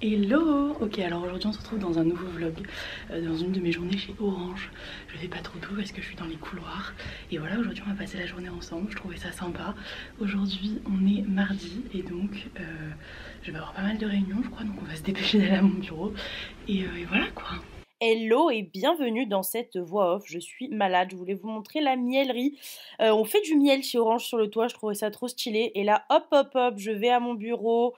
Hello. Ok, alors aujourd'hui on se retrouve dans un nouveau vlog, dans une de mes journées chez Orange. Je fais pas trop tout parce que je suis dans les couloirs. Et voilà, aujourd'hui on va passer la journée ensemble, je trouvais ça sympa. Aujourd'hui on est mardi et donc je vais avoir pas mal de réunions je crois. Donc on va se dépêcher d'aller à mon bureau et voilà quoi. Hello et bienvenue dans cette voix off, je suis malade, je voulais vous montrer la mielerie. On fait du miel chez Orange sur le toit, je trouvais ça trop stylé. Et là, hop hop hop, je vais à mon bureau,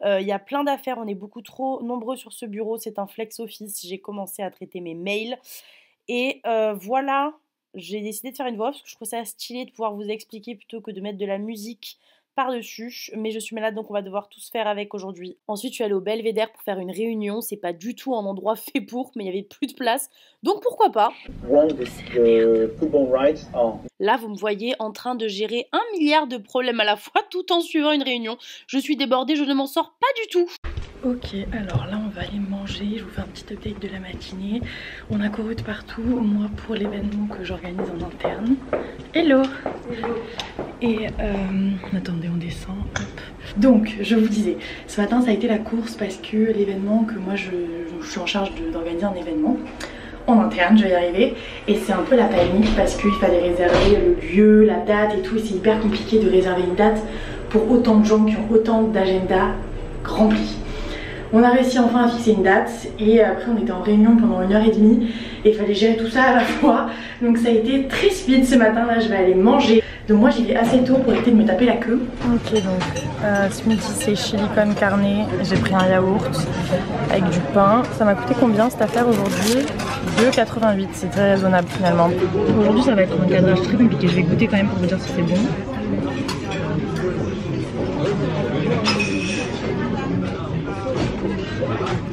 y a plein d'affaires, on est beaucoup trop nombreux sur ce bureau, c'est un flex office, j'ai commencé à traiter mes mails. Et voilà, j'ai décidé de faire une voix off parce que je trouve ça stylé de pouvoir vous expliquer plutôt que de mettre de la musique par-dessus, mais je suis malade donc on va devoir tous faire avec aujourd'hui. Ensuite je suis allée au Belvédère pour faire une réunion, c'est pas du tout un endroit fait pour, mais il y avait plus de place, donc pourquoi pas. Là vous me voyez en train de gérer 1 milliard de problèmes à la fois tout en suivant une réunion. Je suis débordée, je ne m'en sors pas du tout. Ok, alors là on va aller manger, je vous fais un petit update de la matinée. On a couru de partout, moi pour l'événement que j'organise en interne. Hello. Hello. Et attendez, on descend, hop. Donc je vous disais, ce matin ça a été la course parce que l'événement que moi je suis en charge d'organiser un événement en interne, je vais y arriver. Et c'est un peu la panique parce qu'il fallait réserver le lieu, la date et tout. Et c'est hyper compliqué de réserver une date pour autant de gens qui ont autant d'agendas remplis. On a réussi enfin à fixer une date et après on était en réunion pendant 1h30 et il fallait gérer tout ça à la fois. Donc ça a été très speed ce matin, là je vais aller manger. Donc moi j'y vais assez tôt pour éviter de me taper la queue. Ok, donc ce midi c'est chili con carne, j'ai pris un yaourt avec du pain. Ça m'a coûté combien cette affaire aujourd'hui? 2,88, c'est très raisonnable finalement. Aujourd'hui ça va être un cadrage très compliqué, je vais goûter quand même pour vous dire si c'est bon.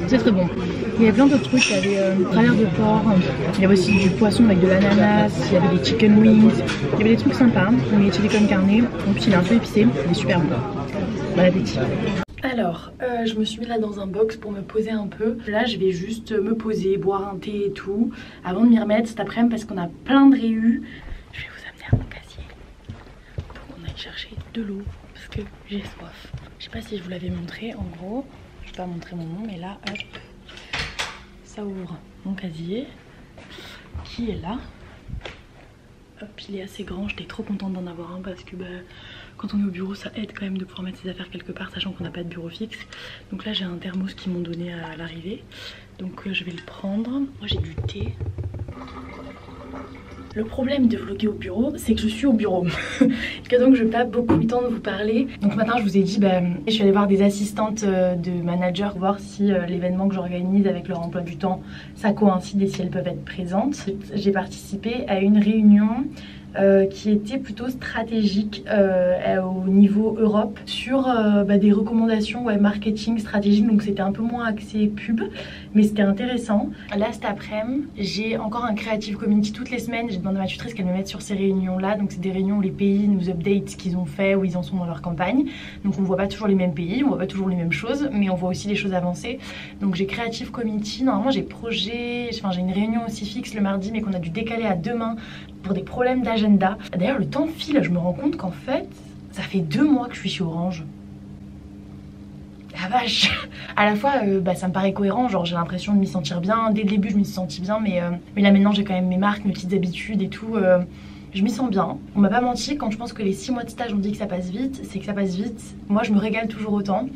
C'est très bon. Il y avait plein d'autres trucs, il y avait travers de porc, il y avait aussi du poisson avec de l'ananas, il y avait des chicken wings, il y avait des trucs sympas, mais chili con carne, en plus il est un peu épicé, il est super bon. Bon appétit. Alors, je me suis mis là dans un box pour me poser un peu. Là je vais juste me poser, boire un thé et tout, avant de m'y remettre cet après-midi parce qu'on a plein de réus. Je vais vous amener à mon casier pour qu'on aille chercher de l'eau parce que j'ai soif. Je sais pas si je vous l'avais montré, en gros. Je vais pas montrer mon nom, mais là, hop, ça ouvre mon casier qui est là. Hop, il est assez grand, j'étais trop contente d'en avoir un parce que quand on est au bureau, ça aide quand même de pouvoir mettre ses affaires quelque part, sachant qu'on n'a pas de bureau fixe. Donc là, j'ai un thermos qu'ils m'ont donné à l'arrivée. Donc je vais le prendre. Moi, j'ai du thé. Le problème de vlogger au bureau, c'est que je suis au bureau et que donc je n'ai pas beaucoup le temps de vous parler. Donc ce matin je vous ai dit, je suis allée voir des assistantes de managers pour voir si l'événement que j'organise avec leur emploi du temps, ça coïncide et si elles peuvent être présentes. J'ai participé à une réunion qui était plutôt stratégique au niveau Europe sur des recommandations marketing stratégique, donc c'était un peu moins axé pub mais c'était intéressant. Là cet après-midi j'ai encore un Creative Community toutes les semaines. J'ai demandé à ma tutrice qu'elle me mette sur ces réunions là, donc c'est des réunions où les pays nous update ce qu'ils ont fait, où ils en sont dans leur campagne. Donc on voit pas toujours les mêmes pays, on voit pas toujours les mêmes choses, mais on voit aussi les choses avancées. Donc j'ai Creative Community, normalement j'ai une réunion aussi fixe le mardi mais qu'on a dû décaler à demain pour des problèmes d'agenda. D'ailleurs le temps file, je me rends compte qu'en fait ça fait 2 mois que je suis chez Orange. La vache. À la fois ça me paraît cohérent, genre j'ai l'impression de m'y sentir bien. Dès le début je m'y suis sentie bien, mais là maintenant j'ai quand même mes marques, mes petites habitudes et tout. Je m'y sens bien. On m'a pas menti, quand je pense que les 6 mois de stage on dit que ça passe vite, c'est que ça passe vite. Moi je me régale toujours autant.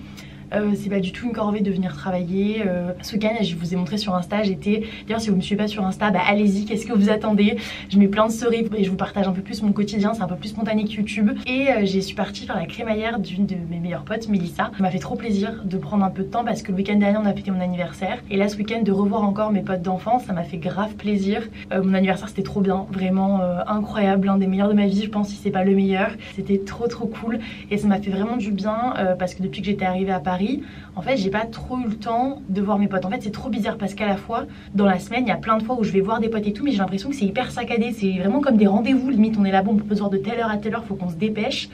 C'est pas du tout une corvée de venir travailler. Ce week-end, je vous ai montré sur Insta, j'étais... D'ailleurs, si vous me suivez pas sur Insta, allez-y, qu'est-ce que vous attendez? Je mets plein de stories et je vous partage un peu plus mon quotidien, c'est un peu plus spontané que YouTube. Et je suis partie faire la crémaillère d'une de mes meilleures potes, Mélissa. Ça m'a fait trop plaisir de prendre un peu de temps parce que le week-end dernier, on a fêté mon anniversaire. Et là, ce week-end, de revoir encore mes potes d'enfance, ça m'a fait grave plaisir. Mon anniversaire, c'était trop bien, vraiment incroyable, l'un des meilleurs de ma vie, je pense, si c'est pas le meilleur. C'était trop cool et ça m'a fait vraiment du bien parce que depuis que j'étais arrivée à Paris, en fait j'ai pas trop eu le temps de voir mes potes. En fait c'est trop bizarre parce qu'à la fois dans la semaine il y a plein de fois où je vais voir des potes et tout, mais j'ai l'impression que c'est hyper saccadé, c'est vraiment comme des rendez-vous limite. On est là, bon on peut se voir de telle heure à telle heure, faut qu'on se dépêche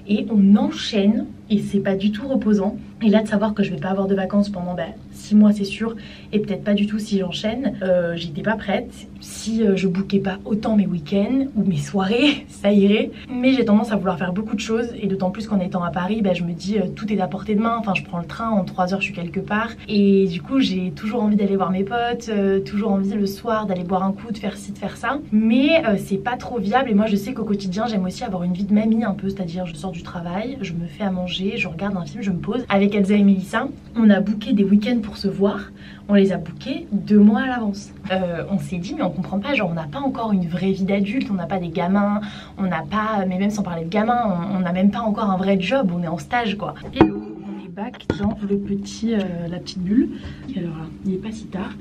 et on enchaîne et c'est pas du tout reposant. Et là de savoir que je vais pas avoir de vacances pendant 6 mois c'est sûr, et peut-être pas du tout si j'enchaîne, j'étais pas prête. Si je bookais pas autant mes week-ends ou mes soirées, ça irait. Mais j'ai tendance à vouloir faire beaucoup de choses, et d'autant plus qu'en étant à Paris, je me dis tout est à portée de main. Enfin, je prends le train, en 3 heures je suis quelque part. Et du coup j'ai toujours envie d'aller voir mes potes, toujours envie le soir d'aller boire un coup, de faire ci, de faire ça. Mais c'est pas trop viable, et moi je sais qu'au quotidien j'aime aussi avoir une vie de mamie un peu, c'est-à-dire je sors du travail, je me fais à manger, je regarde un film, je me pose. Avec Elsa et Mélissa, on a booké des week-ends pour se voir. On les a bookés 2 mois à l'avance. On s'est dit mais on comprend pas, genre on n'a pas encore une vraie vie d'adulte, on n'a pas des gamins, on n'a pas, mais même sans parler de gamins, on n'a même pas encore un vrai job, on est en stage quoi. Hello, on est back dans le petit, la petite bulle. Alors là, il est pas si tard,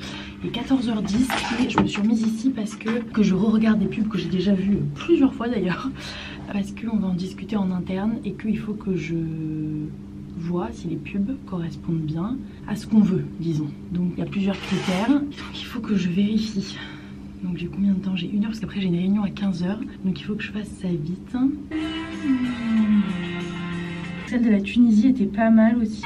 il est 14h10 et je me suis remise ici parce que je re-regarde des pubs que j'ai déjà vues plusieurs fois d'ailleurs. Parce qu'on va en discuter en interne et qu'il faut que je vois si les pubs correspondent bien à ce qu'on veut, disons. Donc il y a plusieurs critères, donc il faut que je vérifie. Donc j'ai combien de temps? J'ai 1 heure parce qu'après j'ai une réunion à 15h, donc il faut que je fasse ça vite. Celle de la Tunisie était pas mal aussi.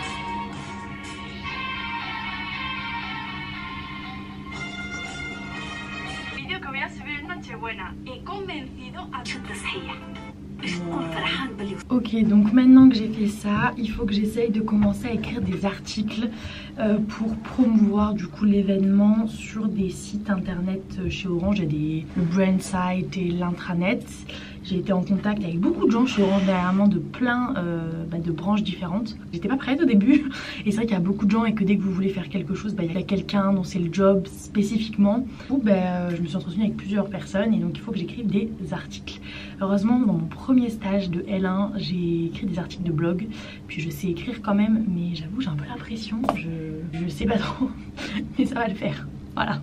Ok, donc maintenant que j'ai fait ça, il faut que j'essaye de commencer à écrire des articles pour promouvoir du coup l'événement sur des sites internet chez Orange. Il y a le brand site et l'intranet. J'ai été en contact avec beaucoup de gens chez Orange dernièrement de plein de branches différentes. J'étais pas prête au début et c'est vrai qu'il y a beaucoup de gens et que dès que vous voulez faire quelque chose, il y a quelqu'un dont c'est le job spécifiquement. Du coup, je me suis entretenue avec plusieurs personnes et donc il faut que j'écrive des articles. Heureusement, dans mon premier stage de L1, j'ai écrit des articles de blog. Puis je sais écrire quand même, mais j'avoue j'ai un peu la pression. Je sais pas trop, mais ça va le faire. Voilà.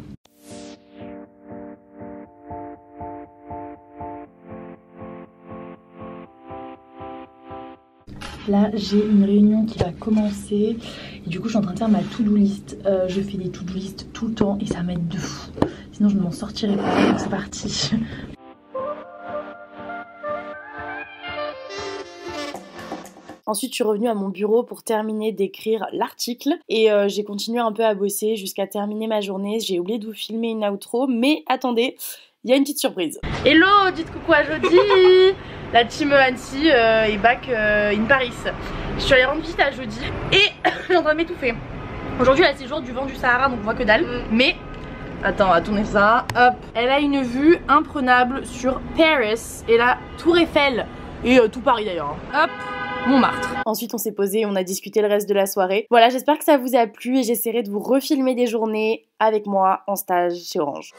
Là j'ai une réunion qui va commencer et du coup je suis en train de faire ma to-do list. Je fais des to-do list tout le temps et ça m'aide de fou. Sinon je ne m'en sortirai pas, donc c'est parti. Ensuite, je suis revenue à mon bureau pour terminer d'écrire l'article et j'ai continué un peu à bosser jusqu'à terminer ma journée. J'ai oublié de vous filmer une outro, mais attendez, il y a une petite surprise. Hello, dites coucou à Jody. La team Annecy est back in Paris. Je suis allée rendre visite à Jody et je suis en train de m'étouffer. Aujourd'hui là c'est le jour du vent du Sahara donc on voit que dalle. Mais attends, on va tourner ça. Hop. Elle a une vue imprenable sur Paris et la Tour Eiffel et tout Paris d'ailleurs. Hop. Montmartre. Ensuite on s'est posé, on a discuté le reste de la soirée. Voilà, j'espère que ça vous a plu et j'essaierai de vous refilmer des journées avec moi en stage chez Orange.